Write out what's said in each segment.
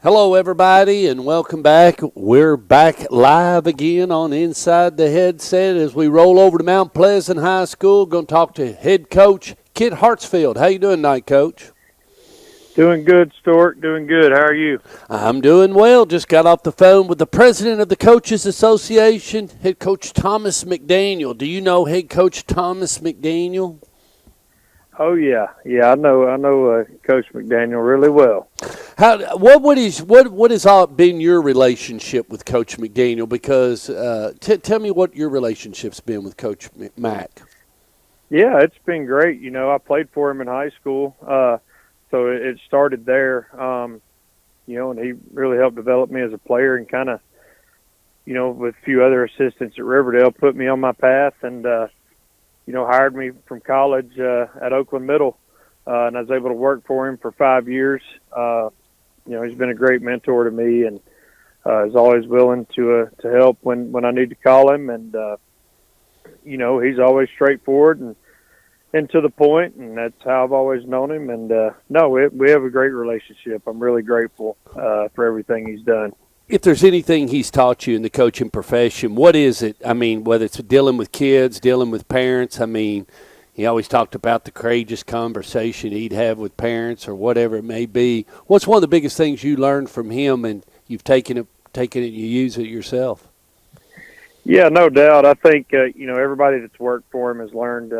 Hello, everybody, and welcome back. We're back live again on Inside the Headset as we roll over to Mount Pleasant High School. Going to talk to head coach Kit Hartsfield. How you doing tonight, Coach? Doing good, Stuart. Doing good. How are you? I'm doing well. Just got off the phone with the president of the Coaches Association, head coach Thomas McDaniel. Do you know head coach Thomas McDaniel? Oh yeah. I know Coach McDaniel really well. What has all been your relationship with Coach McDaniel? Because tell me what your relationship's been with Coach Mac. Yeah, it's been great. I played for him in high school, so it started there. And he really helped develop me as a player, and kind of, with a few other assistants at Riverdale, put me on my path, and hired me from college at Oakland Middle, and I was able to work for him for 5 years. He's been a great mentor to me, and is always willing to help when I need to call him, and he's always straightforward and to the point, and that's how I've always known him. And we have a great relationship. I'm really grateful for everything he's done. If there's anything he's taught you in the coaching profession, what is it? I mean, whether it's dealing with kids, dealing with parents, I mean, he always talked about the courageous conversation he'd have with parents or whatever it may be. What's one of the biggest things you learned from him and you've taken it and you use it yourself? Yeah, no doubt. I think, everybody that's worked for him has learned,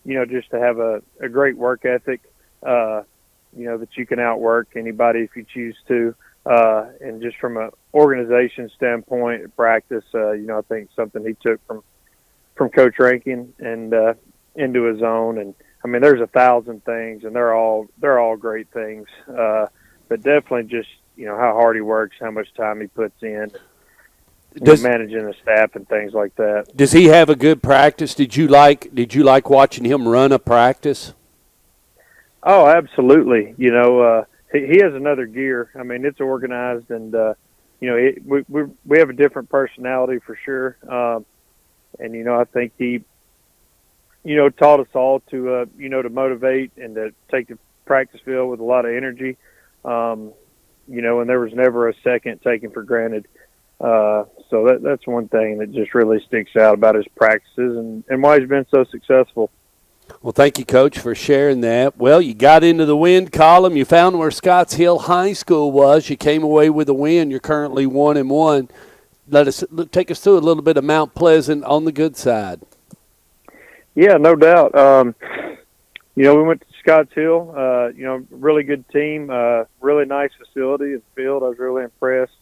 just to have a great work ethic, that you can outwork anybody if you choose to. And just from an organization standpoint, practice, I think something he took from Coach Rankin and into his own. And I mean, there's 1,000 things, and they're all great things. But definitely just how hard he works, how much time he puts in, managing the staff and things like that. Does he have a good practice? Did you like watching him run a practice? Oh, absolutely. He has another gear. I mean, it's organized, and we have a different personality for sure. And I think he, taught us all to to motivate and to take the practice field with a lot of energy. And there was never a second taken for granted. So that's one thing that just really sticks out about his practices and why he's been so successful. Well, thank you, Coach, for sharing that. Well, you got into the win column. You found where Scotts Hill High School was. You came away with a win. You're currently 1-1. Take us through a little bit of Mount Pleasant on the good side. Yeah, no doubt. We went to Scotts Hill. Really good team. Really nice facility and field. I was really impressed.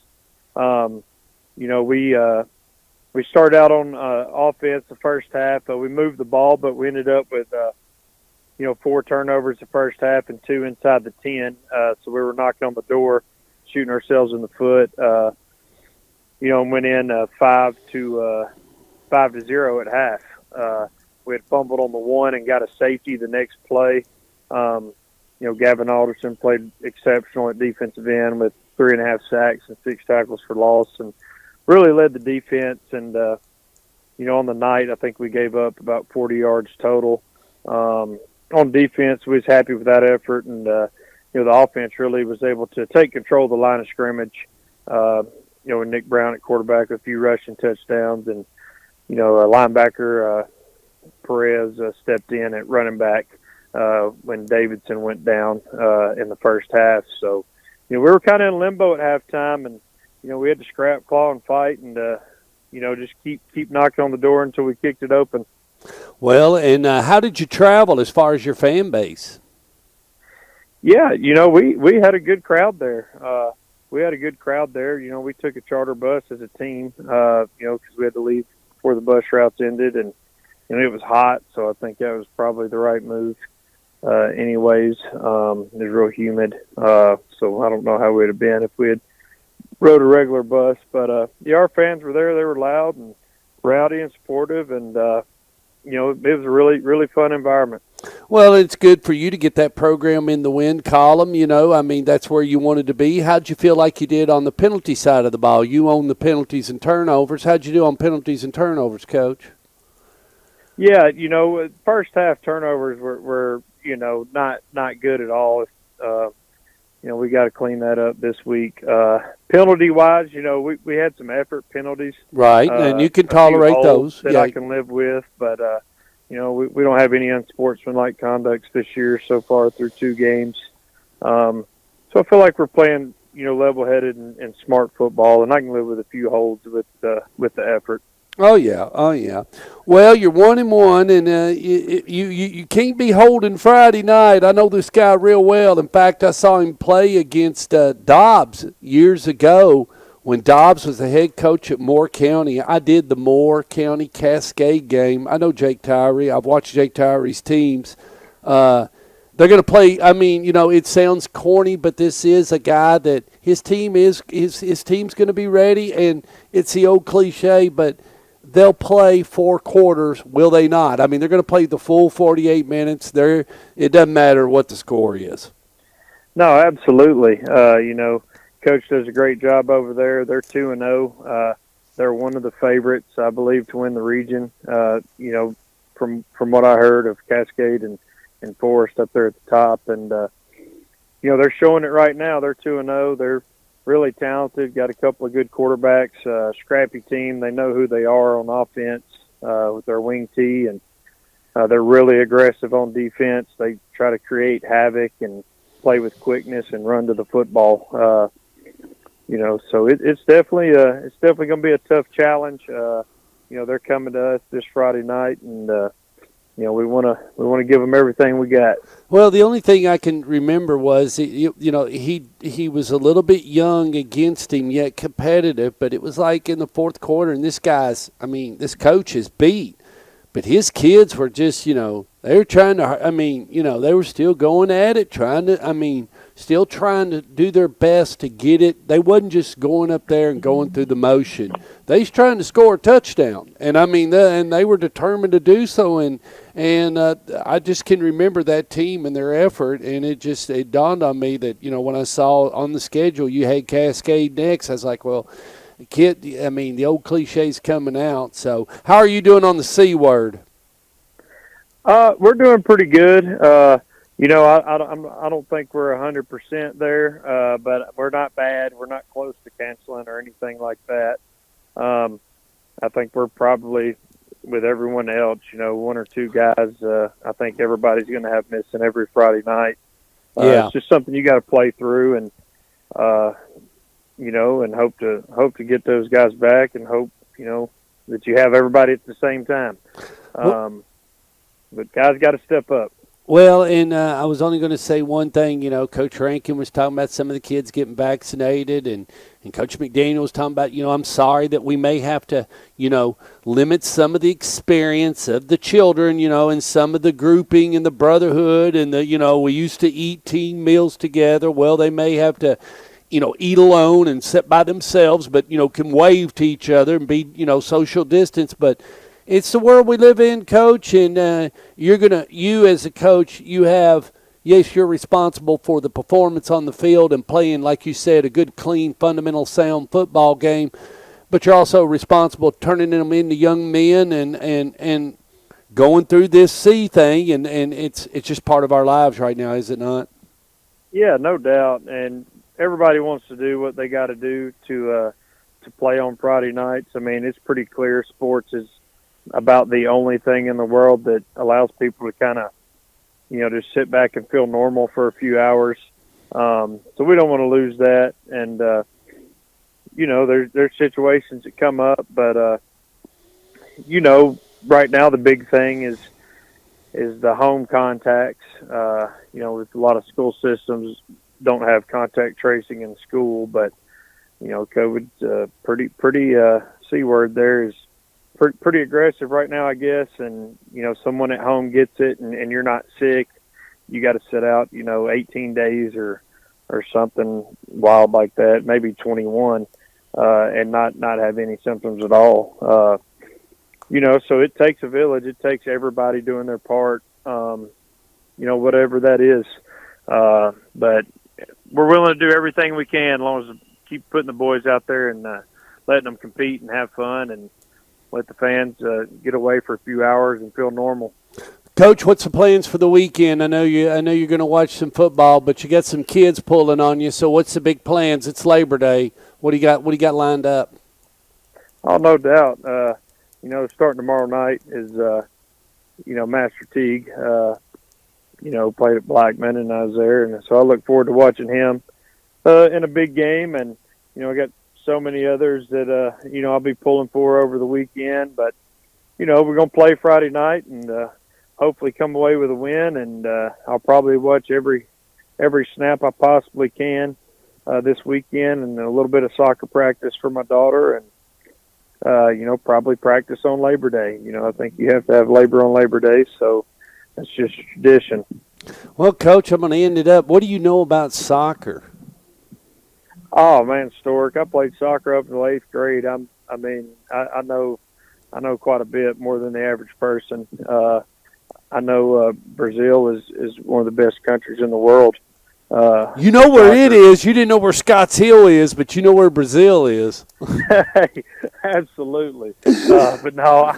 We started out on offense the first half. We moved the ball, but we ended up with 4 turnovers the first half and 2 inside the 10. So we were knocking on the door, shooting ourselves in the foot. And went in 5-0 at half. We had fumbled on the 1 and got a safety the next play. Gavin Alderson played exceptional at defensive end with 3.5 sacks and 6 tackles for loss, and really led the defense. And on the night, I think we gave up about 40 yards total. On defense, we was happy with that effort, and the offense really was able to take control of the line of scrimmage. With Nick Brown at quarterback with a few rushing touchdowns, and a linebacker Perez stepped in at running back when Davidson went down in the first half. So we were kind of in limbo at halftime, and we had to scrap, claw, and fight, and just keep knocking on the door until we kicked it open. Well, and how did you travel as far as your fan base? Yeah, we had a good crowd there. We took a charter bus as a team, because we had to leave before the bus routes ended, and it was hot, so I think that was probably the right move. Anyways, it was real humid, so I don't know how we'd have been if we had rode a regular bus. But our fans were there. They were loud and rowdy and supportive, and it was a really, really fun environment. Well, it's good for you to get that program in the win column. I mean, that's where you wanted to be. How'd you feel like you did on the penalty side of the ball? You own the penalties and turnovers. How'd you do on penalties and turnovers, Coach? Yeah, first half turnovers were not good at all. we got to clean that up this week. Penalty wise, we had some effort penalties, Right, and you can a few tolerate holds those. that Yeah. I can live with, but we don't have any unsportsmanlike conducts this year so far through 2 games. So I feel like we're playing level-headed and smart football, and I can live with a few holds with the effort. Oh yeah, oh yeah. Well, you're 1-1, and you can't be holding Friday night. I know this guy real well. In fact, I saw him play against Dobbs years ago when Dobbs was the head coach at Moore County. I did the Moore County Cascade game. I know Jake Tyree. I've watched Jake Tyree's teams. They're going to play. I mean, it sounds corny, but this is a guy that his team's going to be ready, and it's the old cliche, but they'll play 4 quarters, will they not? I mean, they're going to play the full 48 minutes. It doesn't matter what the score is. No, absolutely. Coach does a great job over there. They're 2-0. They're one of the favorites, I believe, to win the region. From what I heard of Cascade and Forest up there at the top, and they're showing it right now. They're 2-0. They're really talented, got a couple of good quarterbacks, scrappy team. They know who they are on offense with their wing tee, and they're really aggressive on defense. They try to create havoc and play with quickness and run to the football. So it's definitely going to be a tough challenge. They're coming to us this Friday night, and we want to give them everything we got. Well, the only thing I can remember was he was a little bit young against him, yet competitive. But it was like in the 4th quarter, and this coach is beat, but his kids were just they were trying to. They were still going at it, still trying to do their best to get it. They wasn't just going up there and going through the motion. They was trying to score a touchdown, and and they were determined to do so. And I just can remember that team and their effort, and it dawned on me that when I saw on the schedule you had Cascade next, I was like, well, the old cliche's coming out. So how are you doing on the C word? We're doing pretty good. I don't think we're 100% there, but we're not bad. We're not close to canceling or anything like that. I think we're probably, with everyone else, 1 or 2 guys. I think everybody's going to have missing every Friday night. It's just something you got to play through, and and hope to get those guys back, and hope that you have everybody at the same time. But guys got to step up. Well, and I was only going to say one thing. Coach Rankin was talking about some of the kids getting vaccinated, and Coach McDaniel was talking about, I'm sorry that we may have to, limit some of the experience of the children, and some of the grouping and the brotherhood, and we used to eat team meals together. Well, they may have to, eat alone and sit by themselves, but, can wave to each other and be, social distance. But it's the world we live in, Coach, and you as a coach, yes, you're responsible for the performance on the field and playing, like you said, a good, clean, fundamental, sound football game, but you're also responsible turning them into young men and going through this C thing, and it's just part of our lives right now, is it not? Yeah, no doubt, and everybody wants to do what they got to do to play on Friday nights. It's pretty clear sports is about the only thing in the world that allows people to kind of, just sit back and feel normal for a few hours. So we don't want to lose that. And, there's situations that come up, but, right now the big thing is the home contacts. With a lot of school systems don't have contact tracing in school, but, COVID's pretty C word there is pretty aggressive right now, I guess. And, someone at home gets it and you're not sick, you got to sit out, 18 days or something wild like that, maybe 21, and not have any symptoms at all. So it takes a village. It takes everybody doing their part, whatever that is. But we're willing to do everything we can as long as we keep putting the boys out there and letting them compete and have fun and let the fans get away for a few hours and feel normal. Coach, what's the plans for the weekend? I know you're going to watch some football, but you got some kids pulling on you. So what's the big plans? It's Labor Day. What do you got? What do you got lined up? Oh, no doubt. Starting tomorrow night is Master Teague. Played at Blackman, and I was there, and so I look forward to watching him in a big game. And I got so many others that I'll be pulling for over the weekend. But we're gonna play Friday night and hopefully come away with a win. And I'll probably watch every snap I possibly can this weekend, and a little bit of soccer practice for my daughter, and probably practice on Labor Day. I think you have to have labor on Labor Day, so that's just a tradition. Well, Coach, I'm going to end it up. What do you know about soccer? Oh man, Stork! I played soccer up until 8th grade. I know quite a bit more than the average person. I know Brazil is one of the best countries in the world. You know where it is. You didn't know where Scotts Hill is, but you know where Brazil is. Hey, absolutely. But no,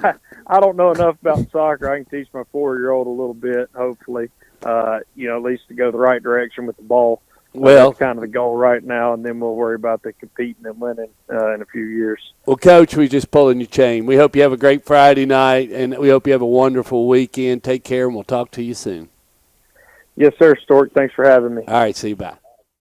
I don't know enough about soccer. I can teach my 4-year-old a little bit, hopefully, at least to go the right direction with the ball. Well, that's kind of the goal right now, and then we'll worry about the competing and winning in a few years. Well, Coach, we're just pulling your chain. We hope you have a great Friday night, and we hope you have a wonderful weekend. Take care, and we'll talk to you soon. Yes, sir, Stork. Thanks for having me. All right, see you. Bye.